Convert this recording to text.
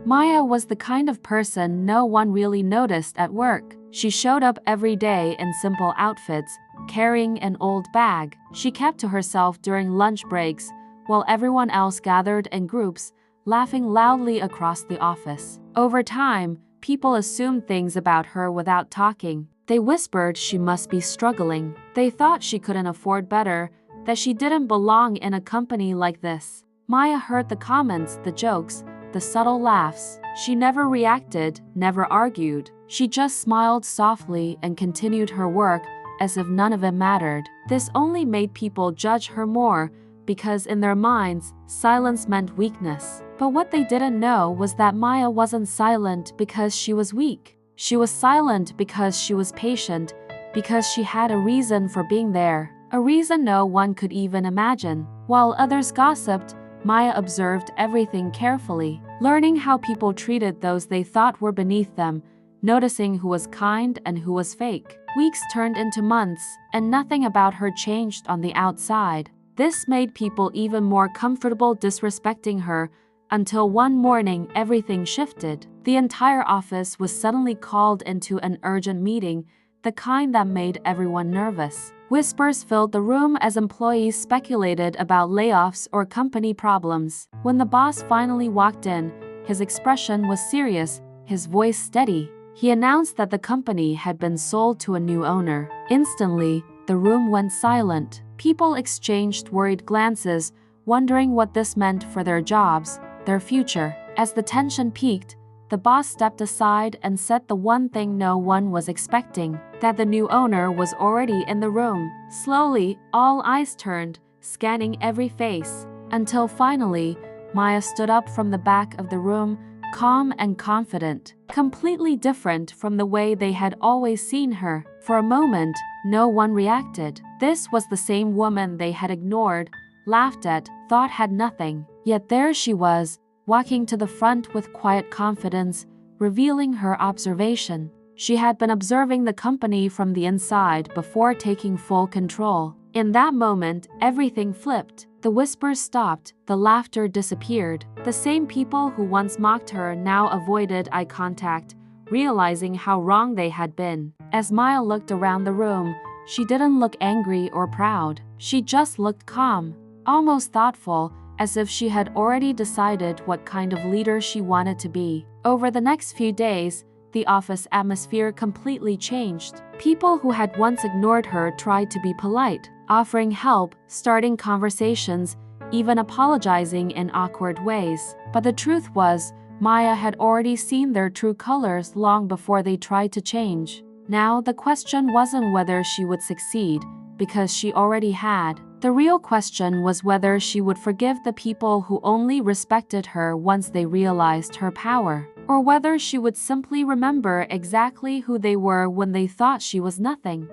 Maya was the kind of person no one really noticed at work. She showed up every day in simple outfits, carrying an old bag. She kept to herself during lunch breaks, while everyone else gathered in groups, laughing loudly across the office. Over time, people assumed things about her without talking. They whispered she must be struggling. They thought she couldn't afford better, that she didn't belong in a company like this. Maya heard the comments, the jokes, the subtle laughs. She never reacted, never argued. She just smiled softly and continued her work as if none of it mattered. This only made people judge her more, because in their minds, silence meant weakness. But what they didn't know was that Maya wasn't silent because she was weak. She was silent because she was patient, because she had a reason for being there, a reason no one could even imagine. While others gossiped, Maya observed everything carefully, learning how people treated those they thought were beneath them, noticing who was kind and who was fake. Weeks turned into months, and nothing about her changed on the outside. This made people even more comfortable disrespecting her, until one morning everything shifted. The entire office was suddenly called into an urgent meeting, the kind that made everyone nervous. Whispers filled the room as employees speculated about layoffs or company problems. When the boss finally walked in, his expression was serious, his voice steady. He announced that the company had been sold to a new owner. Instantly, the room went silent. People exchanged worried glances, wondering what this meant for their jobs, their future. As the tension peaked, the boss stepped aside and said the one thing no one was expecting, that the new owner was already in the room. Slowly, all eyes turned, scanning every face, until finally, Maya stood up from the back of the room, calm and confident, completely different from the way they had always seen her. For a moment, no one reacted. This was the same woman they had ignored, laughed at, thought had nothing. Yet there she was, walking to the front with quiet confidence, revealing her observation. She had been observing the company from the inside before taking full control. In that moment, everything flipped. The whispers stopped, the laughter disappeared. The same people who once mocked her now avoided eye contact, realizing how wrong they had been. As Maya looked around the room, she didn't look angry or proud. She just looked calm, almost thoughtful, as if she had already decided what kind of leader she wanted to be. Over the next few days, the office atmosphere completely changed. People who had once ignored her tried to be polite, offering help, starting conversations, even apologizing in awkward ways. But the truth was, Maya had already seen their true colors long before they tried to change. Now the question wasn't whether she would succeed, because she already had. The real question was whether she would forgive the people who only respected her once they realized her power, or whether she would simply remember exactly who they were when they thought she was nothing.